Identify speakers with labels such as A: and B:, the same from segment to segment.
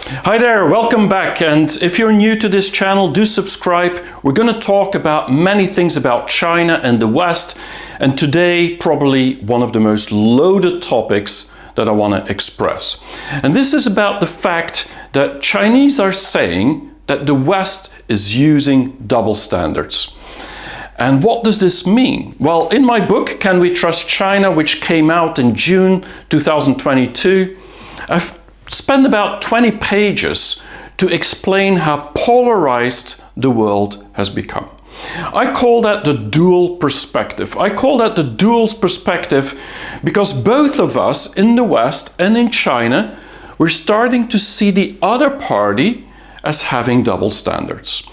A: Hi there, welcome back, and if you're new to this channel, do subscribe. We're going to talk about many things about China and the West, and today probably one of the most loaded topics that I want to express. And this is about the fact that Chinese are saying that the West is using double standards. And what does this mean? Well, in my book, Can We Trust China, which came out in June 2022, I've spent about 20 pages to explain how polarized the world has become. I call that the dual perspective. I call that the dual perspective because both of us in the West and in China, we're starting to see the other party as having double standards.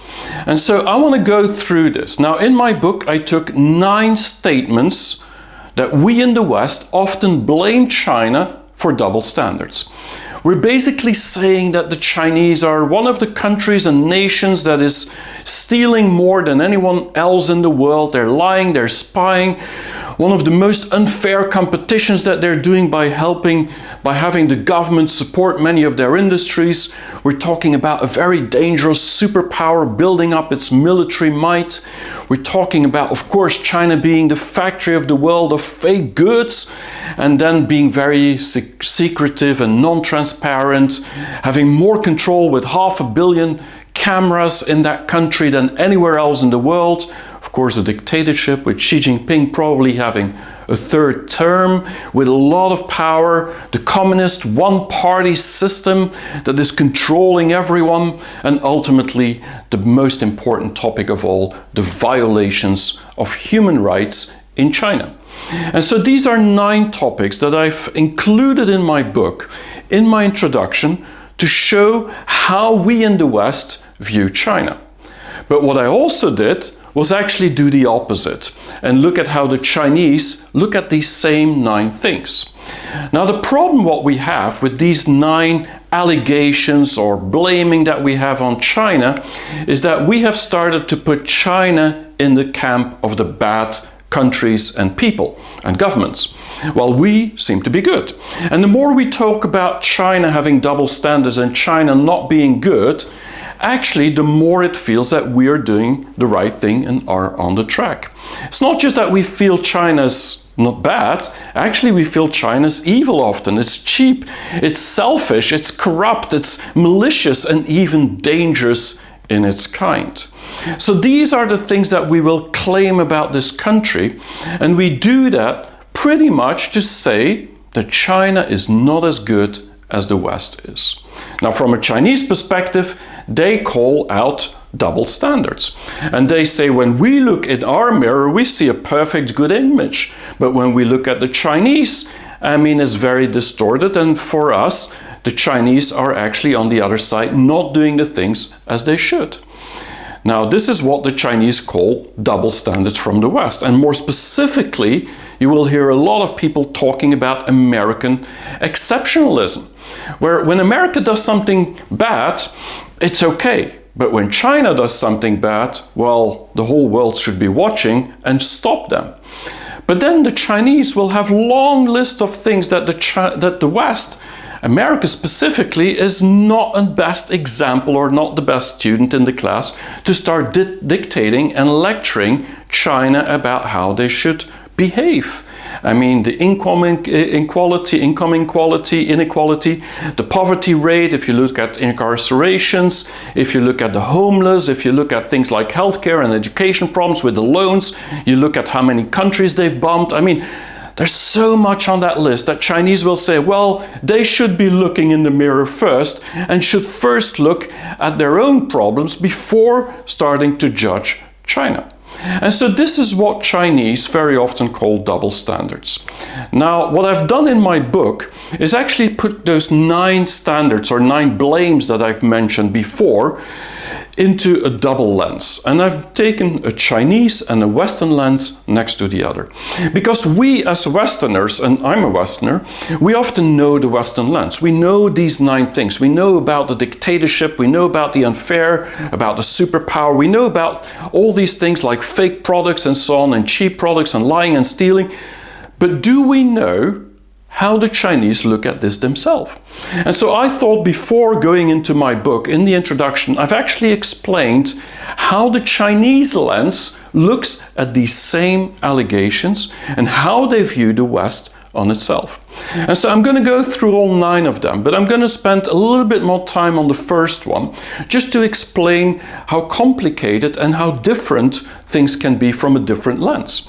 A: And so I want to go through this. Now, in my book, I took 9 statements that we in the West often blame China for double standards. We're basically saying that the Chinese are one of the countries and nations that is stealing more than anyone else in the world. They're lying, they're spying. One of the most unfair competitions that they're doing by having the government support many of their industries. We're talking about a very dangerous superpower building up its military might. We're talking about, of course, China being the factory of the world of fake goods and then being very secretive and non-transparent, having more control with 500 million cameras in that country than anywhere else in the world. Of course, a dictatorship with Xi Jinping probably having a 3rd term with a lot of power, the communist one-party system that is controlling everyone, and ultimately the most important topic of all, the violations of human rights in China. And so these are 9 topics that I've included in my book, in my introduction, to show how we in the West view China. But what I also did was actually do the opposite and look at how the Chinese look at these same 9 things. Now, the problem what we have with these 9 allegations or blaming that we have on China is that we have started to put China in the camp of the bad countries and people and governments, while we seem to be good. And the more we talk about China having double standards and China not being good, actually, the more it feels that we are doing the right thing and are on the track. It's not just that we feel China's not bad, actually we feel China's evil often. It's cheap, it's selfish, it's corrupt, it's malicious and even dangerous in its kind. So these are the things that we will claim about this country, and we do that pretty much to say that China is not as good as the West is. Now, from a Chinese perspective, they call out double standards. And they say when we look in our mirror, we see a perfect good image. But when we look at the Chinese, it's very distorted. And for us, the Chinese are actually on the other side, not doing the things as they should. Now, this is what the Chinese call double standards from the West. And more specifically, you will hear a lot of people talking about American exceptionalism, where when America does something bad, it's okay. But when China does something bad, well, the whole world should be watching and stop them. But then the Chinese will have long lists of things that the West, America specifically, is not a best example or not the best student in the class to start dictating and lecturing China about how they should behave. The income inequality, the poverty rate, if you look at incarcerations, if you look at the homeless, if you look at things like healthcare and education problems with the loans, you look at how many countries they've bombed. There's so much on that list that Chinese will say, well, they should be looking in the mirror first and should first look at their own problems before starting to judge China. And so this is what Chinese very often call double standards. Now, what I've done in my book is actually put those 9 standards or 9 blames that I've mentioned before into a double lens. And I've taken a Chinese and a Western lens next to the other. Because we as Westerners, and I'm a Westerner, we often know the Western lens. We know these 9 things. We know about the dictatorship, we know about the unfair, about the superpower, we know about all these things like fake products and so on, and cheap products and lying and stealing. But do we know how the Chinese look at this themselves. And so I thought before going into my book, in the introduction, I've actually explained how the Chinese lens looks at these same allegations and how they view the West on itself. And so I'm going to go through all 9 of them, but I'm going to spend a little bit more time on the first one, just to explain how complicated and how different things can be from a different lens.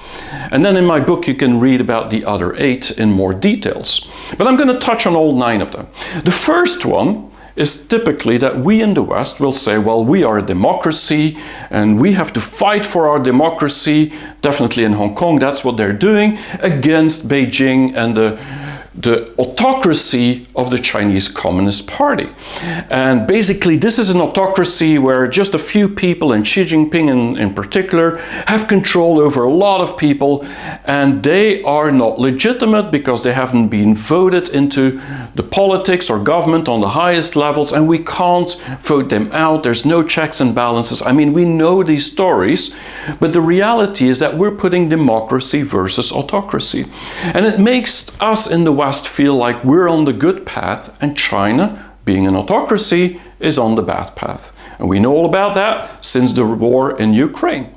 A: And then in my book you can read about the other 8 in more details. But I'm going to touch on all 9 of them. The first one is typically that we in the West will say, well, we are a democracy and we have to fight for our democracy. Definitely in Hong Kong, that's what they're doing, against Beijing and the autocracy of the Chinese Communist Party. And basically this is an autocracy where just a few people, and Xi Jinping in particular, have control over a lot of people, and they are not legitimate because they haven't been voted into the politics or government on the highest levels, and we can't vote them out. There's no checks and balances. I mean, we know these stories, but the reality is that we're putting democracy versus autocracy. And it makes us in the West feel like we're on the good path and China, being an autocracy, is on the bad path. And we know all about that since the war in Ukraine.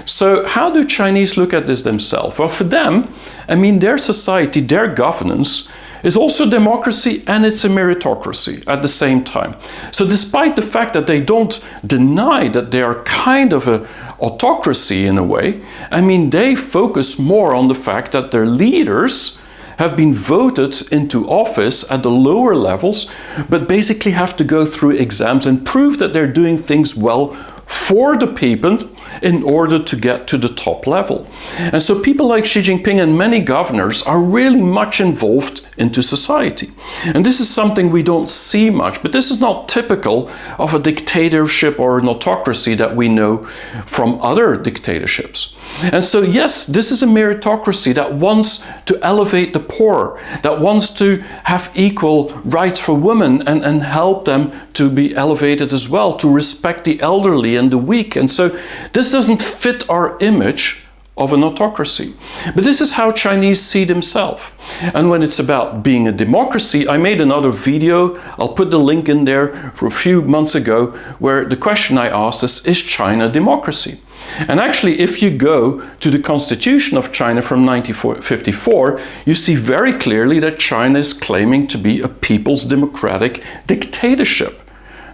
A: So how do Chinese look at this themselves? Well, for them, I mean, their society, their governance is also democracy and it's a meritocracy at the same time. So despite the fact that they don't deny that they are kind of an autocracy in a way, I mean, they focus more on the fact that their leaders have been voted into office at the lower levels, but basically have to go through exams and prove that they're doing things well for the people in order to get to the top level. And so people like Xi Jinping and many governors are really much involved into society. And this is something we don't see much, but this is not typical of a dictatorship or an autocracy that we know from other dictatorships. And so yes, this is a meritocracy that wants to elevate the poor, that wants to have equal rights for women and help them to be elevated as well, to respect the elderly and the weak. And so this doesn't fit our image of an autocracy. But this is how Chinese see themselves. And when it's about being a democracy, I made another video, I'll put the link in there, for a few months ago, where the question I asked is China a democracy? And actually, if you go to the Constitution of China from 1954, you see very clearly that China is claiming to be a people's democratic dictatorship.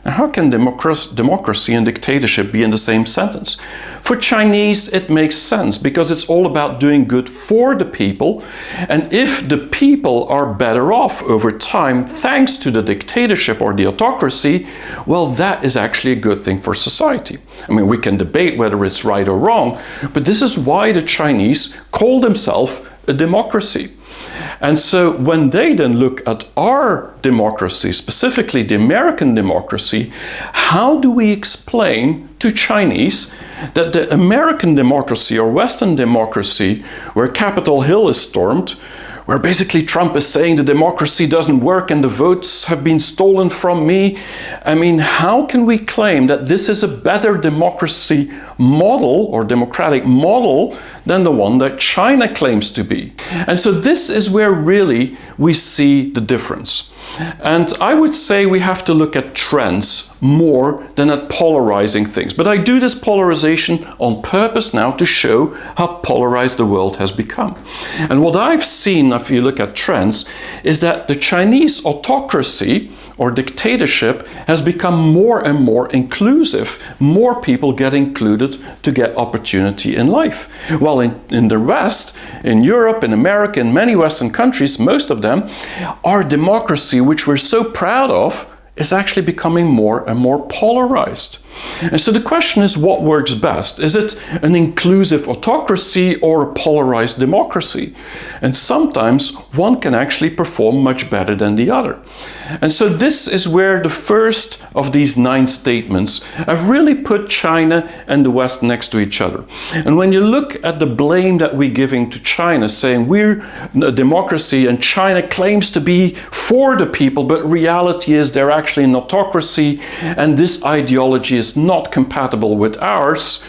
A: Now, how can democracy and dictatorship be in the same sentence? For Chinese, it makes sense because it's all about doing good for the people. And if the people are better off over time, thanks to the dictatorship or the autocracy, well, that is actually a good thing for society. I mean, we can debate whether it's right or wrong, but this is why the Chinese call themselves a democracy. And so when they then look at our democracy, specifically the American democracy, how do we explain to Chinese that the American democracy or Western democracy, where Capitol Hill is stormed, where basically Trump is saying the democracy doesn't work and the votes have been stolen from me. I mean, how can we claim that this is a better democracy model or democratic model than the one that China claims to be? And so this is where really we see the difference. And I would say we have to look at trends more than at polarizing things. But I do this polarization on purpose now to show how polarized the world has become. And what I've seen, if you look at trends, is that the Chinese autocracy or dictatorship has become more and more inclusive. More people get included to get opportunity in life. While in the West, in Europe, in America, in many Western countries, most of them, our democracy, which we're so proud of, is actually becoming more and more polarized. And so the question is, what works best? Is it an inclusive autocracy or a polarized democracy? And sometimes one can actually perform much better than the other. And so this is where the first of these 9 statements have really put China and the West next to each other. And when you look at the blame that we're giving to China, saying we're a democracy and China claims to be for the people, but reality is they're actually an autocracy and this ideology is not compatible with ours,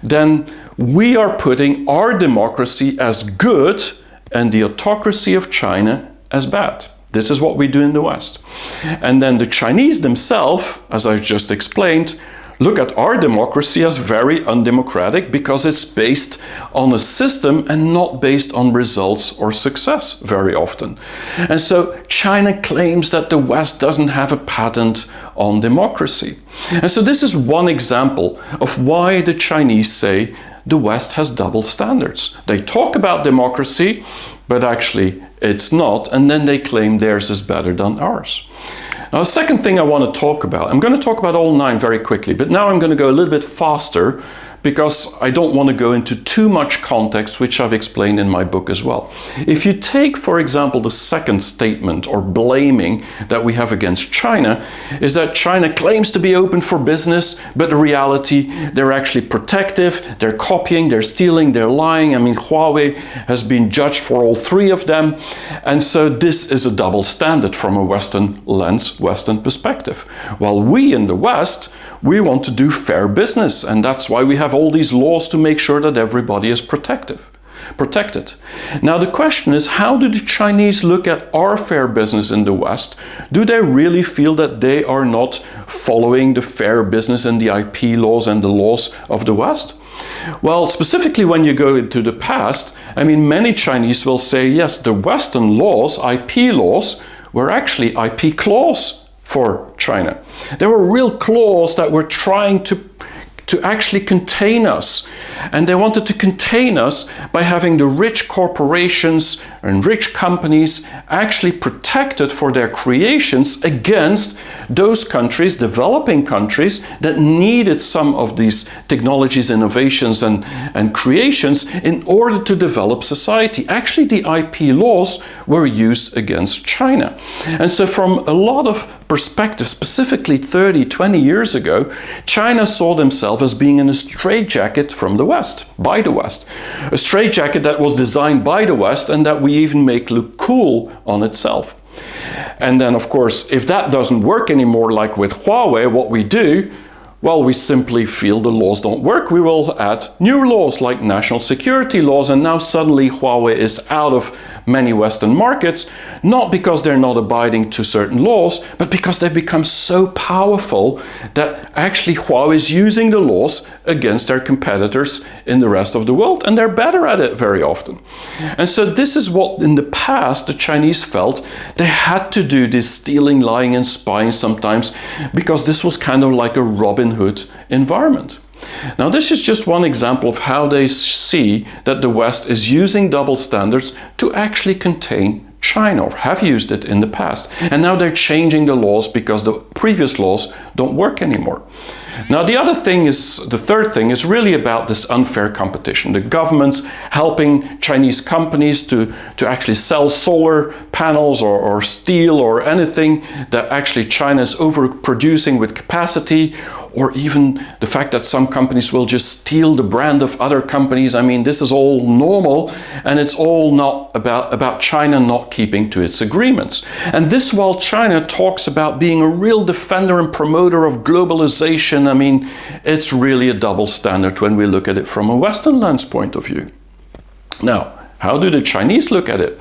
A: then we are putting our democracy as good and the autocracy of China as bad. This is what we do in the West. And then the Chinese themselves, as I just explained, look at our democracy as very undemocratic because it's based on a system and not based on results or success very often. And so China claims that the West doesn't have a patent on democracy. And so this is one example of why the Chinese say the West has double standards. They talk about democracy, but actually it's not, and then they claim theirs is better than ours. Now, the second thing I want to talk about, I'm going to talk about all 9 very quickly, but now I'm going to go a little bit faster because I don't want to go into too much context, which I've explained in my book as well. If you take, for example, the second statement or blaming that we have against China, is that China claims to be open for business, but in reality, they're actually protective, they're copying, they're stealing, they're lying. I mean, Huawei has been judged for all 3 of them. And so this is a double standard from a Western lens, Western perspective. While we in the West, we want to do fair business, and that's why we have all these laws to make sure that everybody is protected. Now the question is, how do the Chinese look at our fair business in the West? Do they really feel that they are not following the fair business and the IP laws and the laws of the West? Well, specifically when you go into the past, I mean, many Chinese will say, yes, the Western laws, IP laws, were actually IP clause for China. There were real clauses that were trying to actually contain us. And they wanted to contain us by having the rich corporations and rich companies actually protected for their creations against those countries, developing countries, that needed some of these technologies, innovations and creations in order to develop society. Actually, the IP laws were used against China. And so from a lot of perspectives, specifically 30, 20 years ago, China saw themselves as being in a straitjacket from the West, by the West. A straitjacket that was designed by the West and that we even make look cool on itself. And then, of course, if that doesn't work anymore, like with Huawei, what we do, well, we simply feel the laws don't work. We will add new laws like national security laws, and now suddenly Huawei is out of many Western markets, not because they're not abiding to certain laws, but because they've become so powerful that actually Huawei is using the laws against their competitors in the rest of the world, and they're better at it very often. And so this is what in the past the Chinese felt they had to do, this stealing, lying and spying sometimes, because this was kind of like a Robin Hood environment. Now, this is just one example of how they see that the West is using double standards to actually contain China, or have used it in the past. And now they're changing the laws because the previous laws don't work anymore. Now, the third thing is really about this unfair competition. The governments helping Chinese companies to actually sell solar panels or steel or anything that actually China is overproducing with capacity, or even the fact that some companies will just steal the brand of other companies. I mean, this is all normal, and it's all not about China not keeping to its agreements. And this while China talks about being a real defender and promoter of globalization. I mean, it's really a double standard when we look at it from a Western lens point of view. Now, how do the Chinese look at it?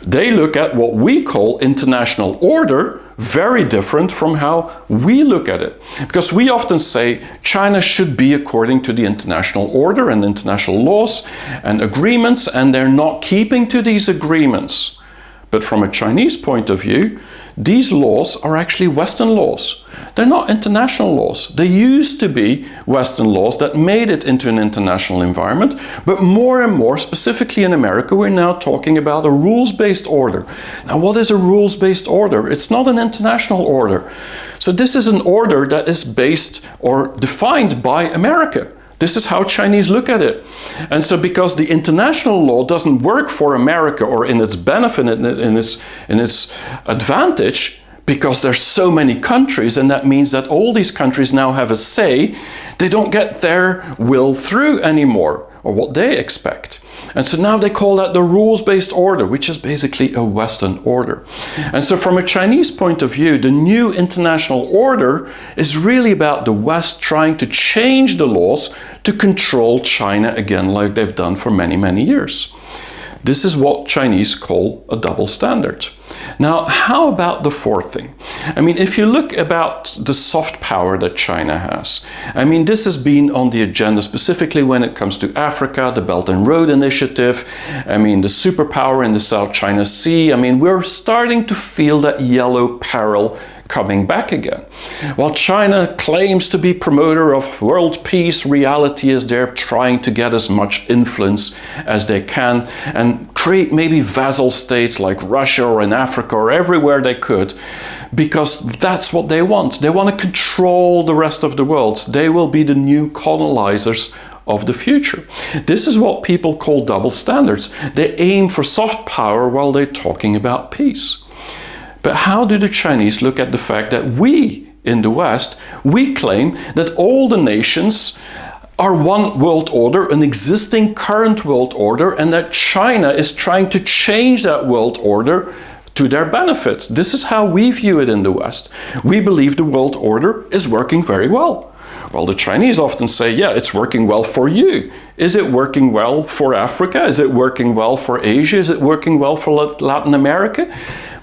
A: They look at what we call international order, very different from how we look at it. Because we often say China should be according to the international order and international laws and agreements, and they're not keeping to these agreements. But from a Chinese point of view, these laws are actually Western laws. They're not international laws. They used to be Western laws that made it into an international environment, but more and more, specifically in America, we're now talking about a rules-based order. Now, what is a rules-based order? It's not an international order. So this is an order that is based or defined by America. This is how Chinese look at it. And so because the international law doesn't work for America or in its benefit, in its advantage, because there's so many countries, and that means that all these countries now have a say, they don't get their will through anymore, or what they expect. And so now they call that the rules-based order, which is basically a Western order. And so from a Chinese point of view, the new international order is really about the West trying to change the laws to control China again, like they've done for many, many years. This is what Chinese call a double standard. Now, how about the fourth thing? I mean, if you look about the soft power that China has, I mean, this has been on the agenda specifically when it comes to Africa, the Belt and Road Initiative, I mean, the superpower in the South China Sea. I mean, we're starting to feel that yellow peril coming back again. While China claims to be promoter of world peace, reality is they're trying to get as much influence as they can and create maybe vassal states like Russia or in Africa or everywhere they could, because that's what they want. They want to control the rest of the world. They will be the new colonizers of the future. This is what people call double standards. They aim for soft power while they're talking about peace. But how do the Chinese look at the fact that we in the West, we claim that all the nations are one world order, an existing current world order, and that China is trying to change that world order to their benefit? This is how we view it in the West. We believe the world order is working very well. Well, the Chinese often say, yeah, it's working well for you. Is it working well for Africa? Is it working well for Asia? Is it working well for Latin America?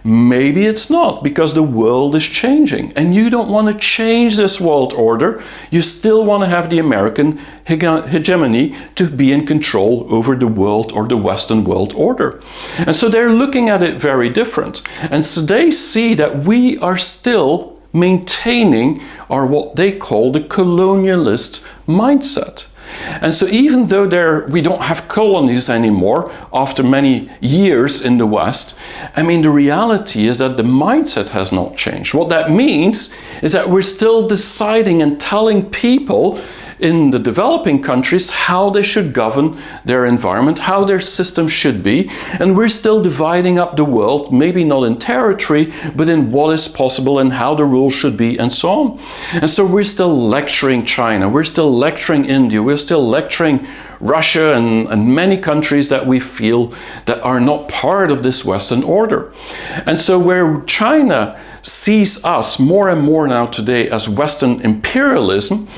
A: Maybe it's not, because the world is changing and you don't want to change this world order. You still want to have the American hegemony to be in control over the world or the Western world order. And so they're looking at it very different. And so they see that we are still maintaining our what they call the colonialist mindset. And so even though we don't have colonies anymore after many years in the West, I mean, the reality is that the mindset has not changed. What that means is that we're still deciding and telling people in the developing countries how they should govern their environment, how their system should be, and we're still dividing up the world, maybe not in territory, but in what is possible and how the rules should be and so on. And so we're still lecturing China, we're still lecturing India, we're still lecturing Russia and many countries that we feel that are not part of this Western order. And so where China sees us more and more now today as Western imperialism,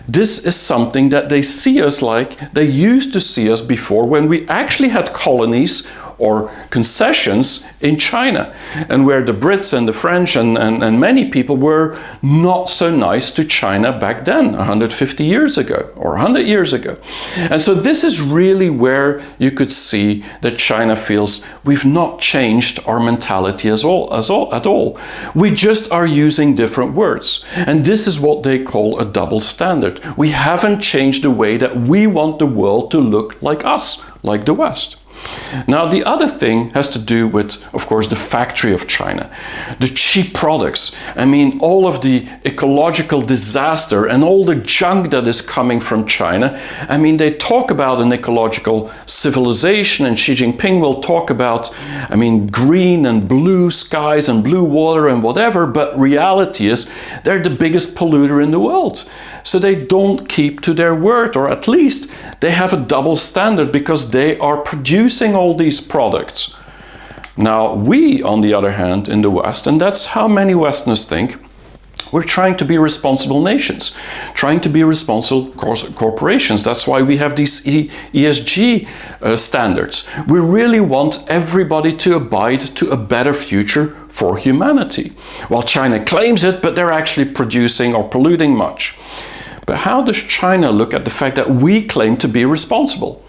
A: this is something that they see us like they used to see us before, when we actually had colonies or concessions in China, and where the Brits and the French and many people were not so nice to China back then, 150 years ago or 100 years ago. And so this is really where you could see that China feels we've not changed our mentality at all. We just are using different words. And this is what they call a double standard. We haven't changed the way that we want the world to look like us, like the West. Now, the other thing has to do with, of course, the factory of China, the cheap products. I mean, all of the ecological disaster and all the junk that is coming from China. I mean, they talk about an ecological civilization, and Xi Jinping will talk about, I mean, green and blue skies and blue water and whatever, but reality is they're the biggest polluter in the world. So they don't keep to their word, or at least they have a double standard because they are producing all these products. Now, we, on the other hand, in the West, and that's how many Westerners think, we're trying to be responsible nations, trying to be responsible corporations. That's why we have these ESG standards. We really want everybody to abide to a better future for humanity. While China claims it, but they're actually producing or polluting much. But how does China look at the fact that we claim to be responsible?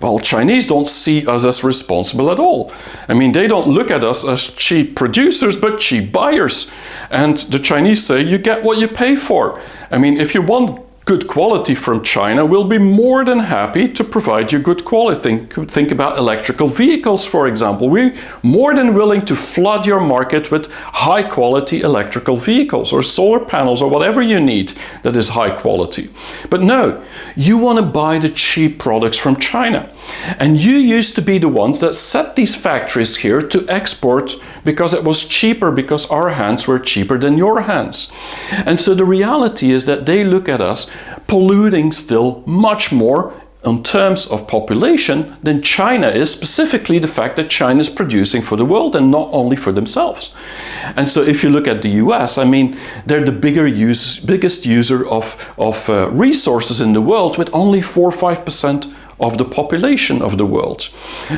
A: Well, Chinese don't see us as responsible at all. I mean, they don't look at us as cheap producers, but cheap buyers. And the Chinese say, you get what you pay for. I mean, if you want good quality from China, we'll be more than happy to provide you good quality. Think about electrical vehicles, for example. We're more than willing to flood your market with high quality electrical vehicles or solar panels or whatever you need that is high quality. But no, you want to buy the cheap products from China. And you used to be the ones that set these factories here to export because it was cheaper, because our hands were cheaper than your hands. And so the reality is that they look at us polluting still much more in terms of population than China is, specifically the fact that China is producing for the world and not only for themselves. And so if you look at the US, I mean, they're the biggest user of resources in the world, with only 4 or 5% of the population of the world.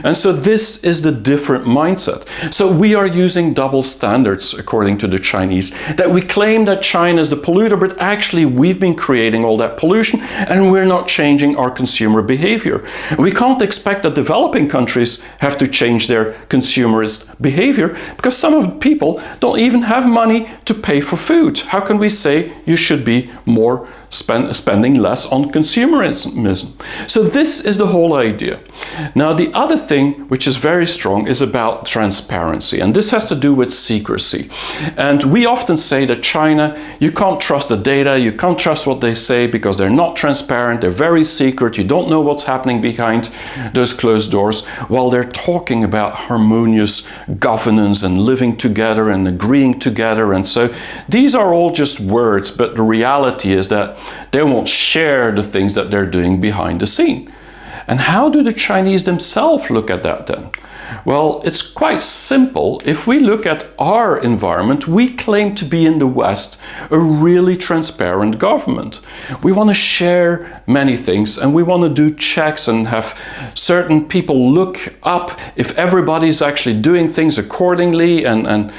A: And so this is the different mindset. So we are using double standards, according to the Chinese, that we claim that China is the polluter, but actually we've been creating all that pollution and we're not changing our consumer behavior. We can't expect that developing countries have to change their consumerist behavior because some of the people don't even have money to pay for food. How can we say you should be more spending less on consumerism? So this is the whole idea. Now the other thing which is very strong is about transparency, and this has to do with secrecy. And we often say that China, you can't trust the data, you can't trust what they say because they're not transparent, they're very secret, you don't know what's happening behind those closed doors, while they're talking about harmonious governance and living together and agreeing together. And so these are all just words, but the reality is that they won't share the things that they're doing behind the scene. And how do the Chinese themselves look at that then? Well, it's quite simple. If we look at our environment, we claim to be in the West a really transparent government. We want to share many things and we want to do checks and have certain people look up if everybody's actually doing things accordingly. And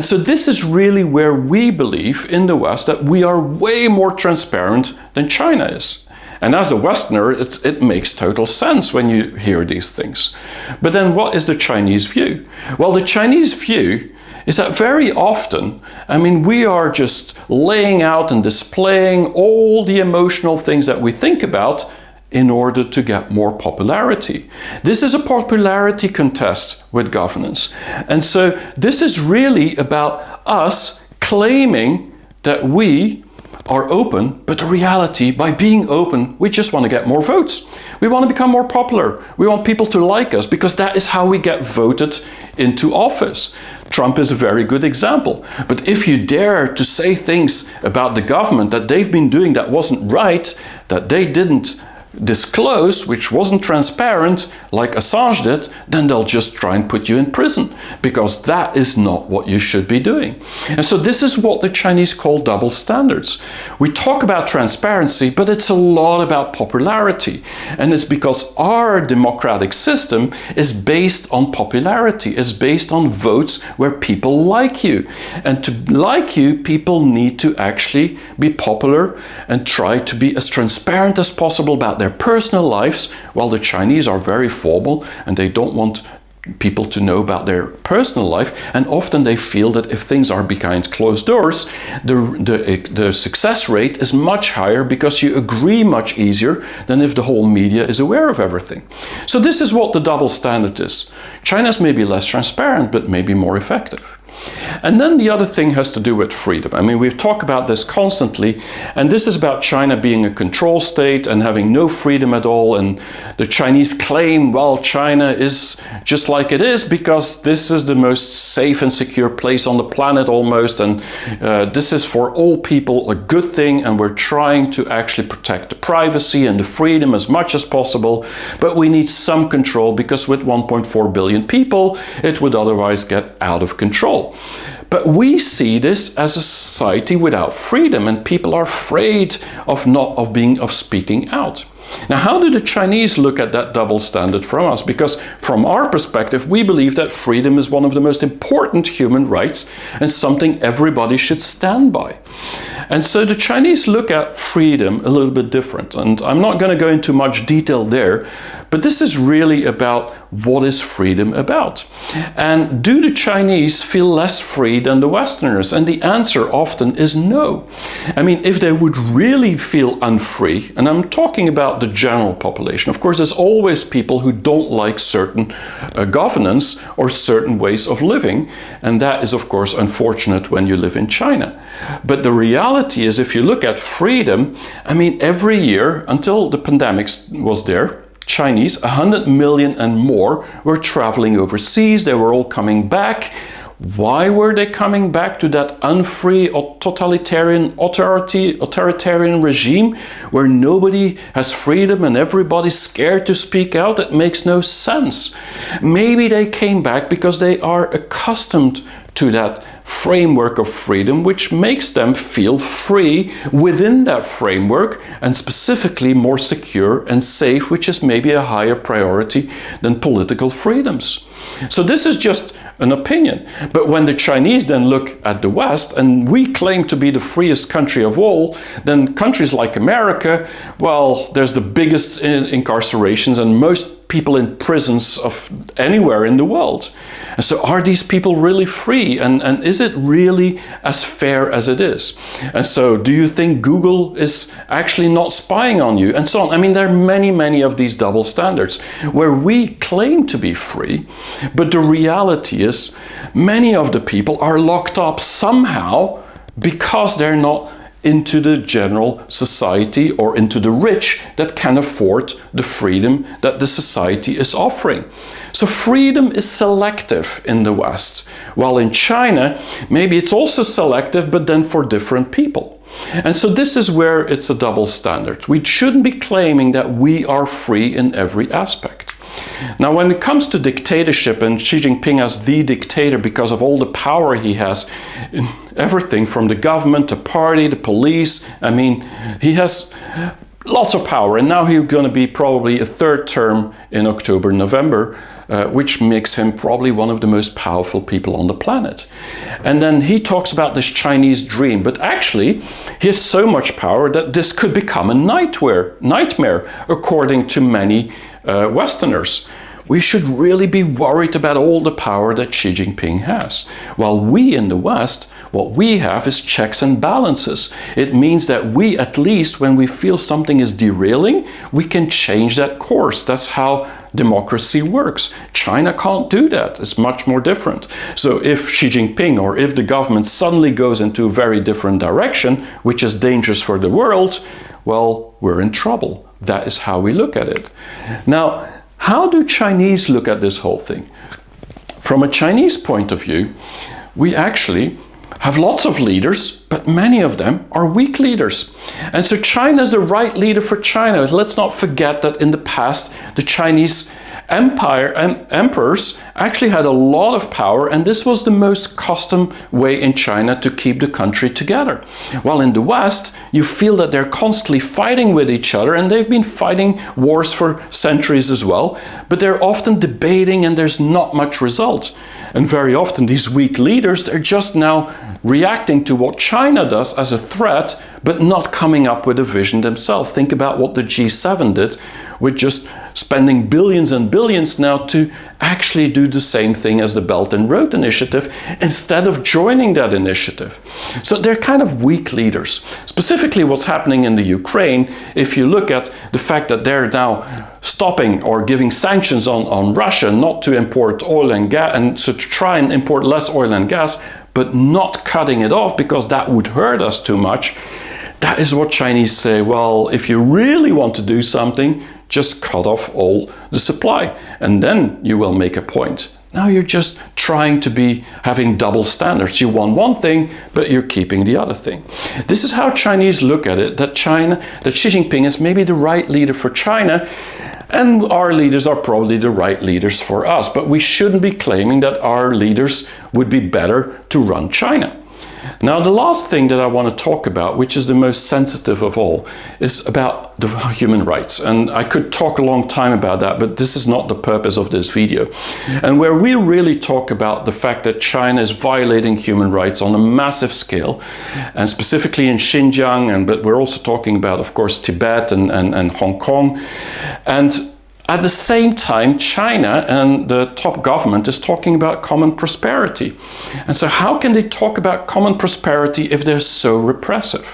A: so this is really where we believe in the West that we are way more transparent than China is. And as a Westerner, it makes total sense when you hear these things. But then what is the Chinese view? Well, the Chinese view is that very often, we are just laying out and displaying all the emotional things that we think about in order to get more popularity. This is a popularity contest with governance. And so this is really about us claiming that we are open, but the reality, by being open, we just want to get more votes. We want to become more popular. We want people to like us because that is how we get voted into office. Trump is a very good example. But if you dare to say things about the government that they've been doing that wasn't right, that they didn't disclose, which wasn't transparent, like Assange did, then they'll just try and put you in prison, because that is not what you should be doing. And so this is what the Chinese call double standards. We talk about transparency, but it's a lot about popularity. And it's because our democratic system is based on popularity, it's based on votes where people like you. And to like you, people need to actually be popular and try to be as transparent as possible about their personal lives, while the Chinese are very formal and they don't want people to know about their personal life, and often they feel that if things are behind closed doors, the success rate is much higher because you agree much easier than if the whole media is aware of everything. So this is what the double standard is. China's maybe less transparent, but maybe more effective. And then the other thing has to do with freedom. We've talked about this constantly, and this is about China being a control state and having no freedom at all. And the Chinese claim, well, China is just like it is because this is the most safe and secure place on the planet almost, and this is for all people a good thing, and we're trying to actually protect the privacy and the freedom as much as possible, but we need some control because with 1.4 billion people, it would otherwise get out of control. But we see this as a society without freedom, and people are afraid of speaking out. Now, how do the Chinese look at that double standard from us? Because from our perspective, we believe that freedom is one of the most important human rights and something everybody should stand by. And so the Chinese look at freedom a little bit different. And I'm not going to go into much detail there, but this is really about what is freedom about. And do the Chinese feel less free than the Westerners? And the answer often is no. If they would really feel unfree, and I'm talking about the general population, of course there's always people who don't like certain governance or certain ways of living, and that is of course unfortunate when you live in China. But the reality is, if you look at freedom, every year until the pandemic was there, Chinese, 100 million and more, were traveling overseas. They were all coming back. Why were they coming back to that unfree authoritarian regime where nobody has freedom and everybody's scared to speak out? It makes no sense. Maybe they came back because they are accustomed to that framework of freedom, which makes them feel free within that framework, and specifically more secure and safe, which is maybe a higher priority than political freedoms. So this is just an opinion. But when the Chinese then look at the West, and we claim to be the freest country of all, then countries like America, well, there's the biggest incarcerations and most people in prisons of anywhere in the world. And so are these people really free? And is it really as fair as it is? And so do you think Google is actually not spying on you? And so on. I mean, there are many, many of these double standards where we claim to be free, but the reality is many of the people are locked up somehow because they're not into the general society or into the rich that can afford the freedom that the society is offering. So freedom is selective in the West, while in China, maybe it's also selective, but then for different people. And so this is where it's a double standard. We shouldn't be claiming that we are free in every aspect. Now, when it comes to dictatorship and Xi Jinping as the dictator because of all the power he has in everything from the government, the party, the police, I mean, he has lots of power, and now he's going to be probably a third term in October, November, which makes him probably one of the most powerful people on the planet. And then he talks about this Chinese dream, but actually he has so much power that this could become a nightmare according to many Westerners. We should really be worried about all the power that Xi Jinping has. While we in the West, what we have is checks and balances. It means that we, at least when we feel something is derailing, we can change that course. That's how democracy works. China can't do that. It's much more different. So if Xi Jinping or if the government suddenly goes into a very different direction, which is dangerous for the world, well, we're in trouble. That is how we look at it. Now, how do Chinese look at this whole thing? From a Chinese point of view, we actually have lots of leaders, but many of them are weak leaders. And so China is the right leader for China. Let's not forget that in the past, the Chinese empire and emperors actually had a lot of power, and this was the most custom way in China to keep the country together. While in the West, you feel that they're constantly fighting with each other, and they've been fighting wars for centuries as well, but they're often debating and there's not much result. And very often these weak leaders, they're just now reacting to what China does as a threat, but not coming up with a vision themselves. Think about what the G7 did with just spending billions and billions now to actually do the same thing as the Belt and Road Initiative instead of joining that initiative. So they're kind of weak leaders. Specifically what's happening in the Ukraine, if you look at the fact that they're now stopping or giving sanctions on Russia not to import oil and gas, and so to try and import less oil and gas, but not cutting it off because that would hurt us too much. That is what Chinese say, well, if you really want to do something, just cut off all the supply, and then you will make a point. Now you're just trying to be having double standards. You want one thing, but you're keeping the other thing. This is how Chinese look at it, that Xi Jinping is maybe the right leader for China, and our leaders are probably the right leaders for us. But we shouldn't be claiming that our leaders would be better to run China. Now, the last thing that I want to talk about, which is the most sensitive of all, is about the human rights. And I could talk a long time about that, but this is not the purpose of this video. And where we really talk about the fact that China is violating human rights on a massive scale, and specifically in Xinjiang, but we're also talking about, of course, Tibet and Hong Kong. And at the same time, China and the top government is talking about common prosperity. And so how can they talk about common prosperity if they're so repressive?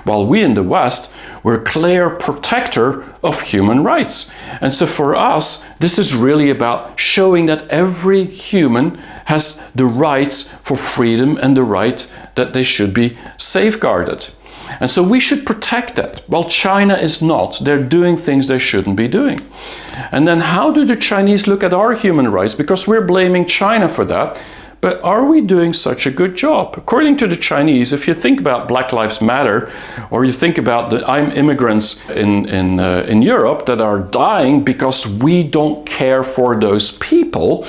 A: While we in the West, we're a clear protector of human rights. And so for us, this is really about showing that every human has the rights for freedom and the right that they should be safeguarded. And so we should protect that. While China is not. They're doing things they shouldn't be doing. And then how do the Chinese look at our human rights? Because we're blaming China for that. But are we doing such a good job? According to the Chinese, if you think about Black Lives Matter, or you think about the immigrants in Europe that are dying because we don't care for those people,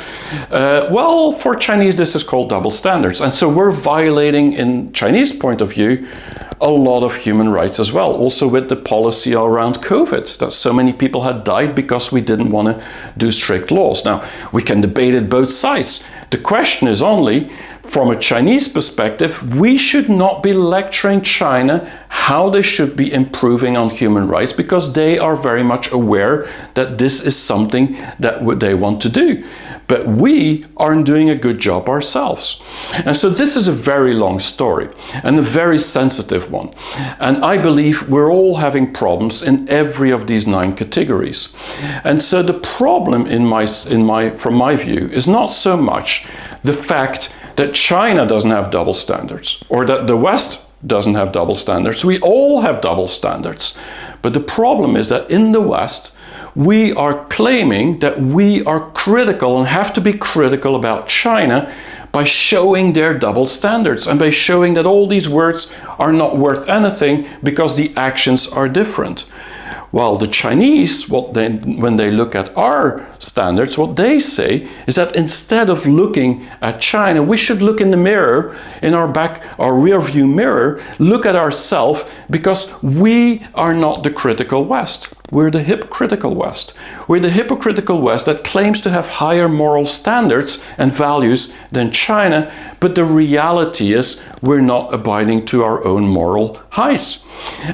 A: well, for Chinese this is called double standards. And so we're violating, in Chinese point of view, a lot of human rights as well. Also with the policy around COVID, that so many people had died because we didn't want to do strict laws. Now, we can debate it both sides. The question is only, from a Chinese perspective, we should not be lecturing China how they should be improving on human rights, because they are very much aware that this is something that they want to do. But we aren't doing a good job ourselves. And so this is a very long story and a very sensitive one. And I believe we're all having problems in every of these 9 categories. And so the problem from my view is not so much the fact that China doesn't have double standards, or that the West doesn't have double standards. We all have double standards. But the problem is that in the West, we are claiming that we are critical and have to be critical about China by showing their double standards and by showing that all these words are not worth anything because the actions are different. While the Chinese, when they look at our standards, what they say is that instead of looking at China, we should look in the mirror, in our rear view mirror, look at ourselves, because we are not the critical West. We're the hypocritical West. We're the hypocritical West that claims to have higher moral standards and values than China, but the reality is we're not abiding to our own moral highs.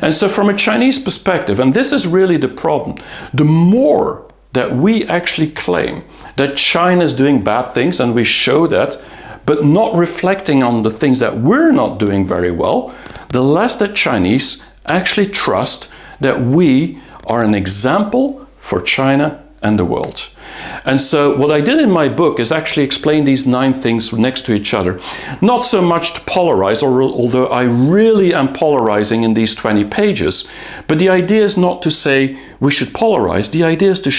A: And so from a Chinese perspective, and this is really the problem, the more that we actually claim that China is doing bad things, and we show that, but not reflecting on the things that we're not doing very well, the less that Chinese actually trust that we are an example for China and the world. And so what I did in my book is actually explain these 9 things next to each other. Not so much to polarize, although I really am polarizing in these 20 pages, but the idea is not to say we should polarize. The idea is to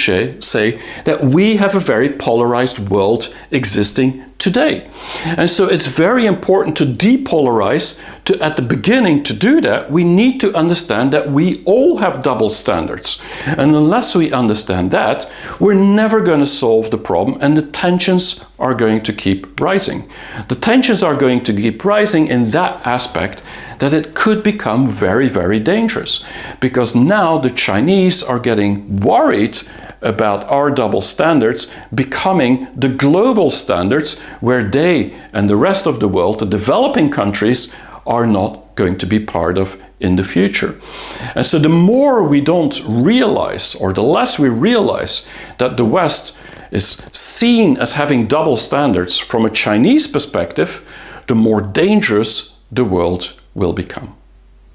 A: say that we have a very polarized world existing today. And so it's very important to depolarize. At the beginning, to do that, we need to understand that we all have double standards. And unless we understand that, we're never going to solve the problem, and the tensions are going to keep rising. The tensions are going to keep rising in that aspect that it could become very, very dangerous, because now the Chinese are getting worried about our double standards becoming the global standards, where they and the rest of the world, the developing countries, are not going to be part of in the future. And so the more we don't realize, or the less we realize, that the West is seen as having double standards from a Chinese perspective, the more dangerous the world will become.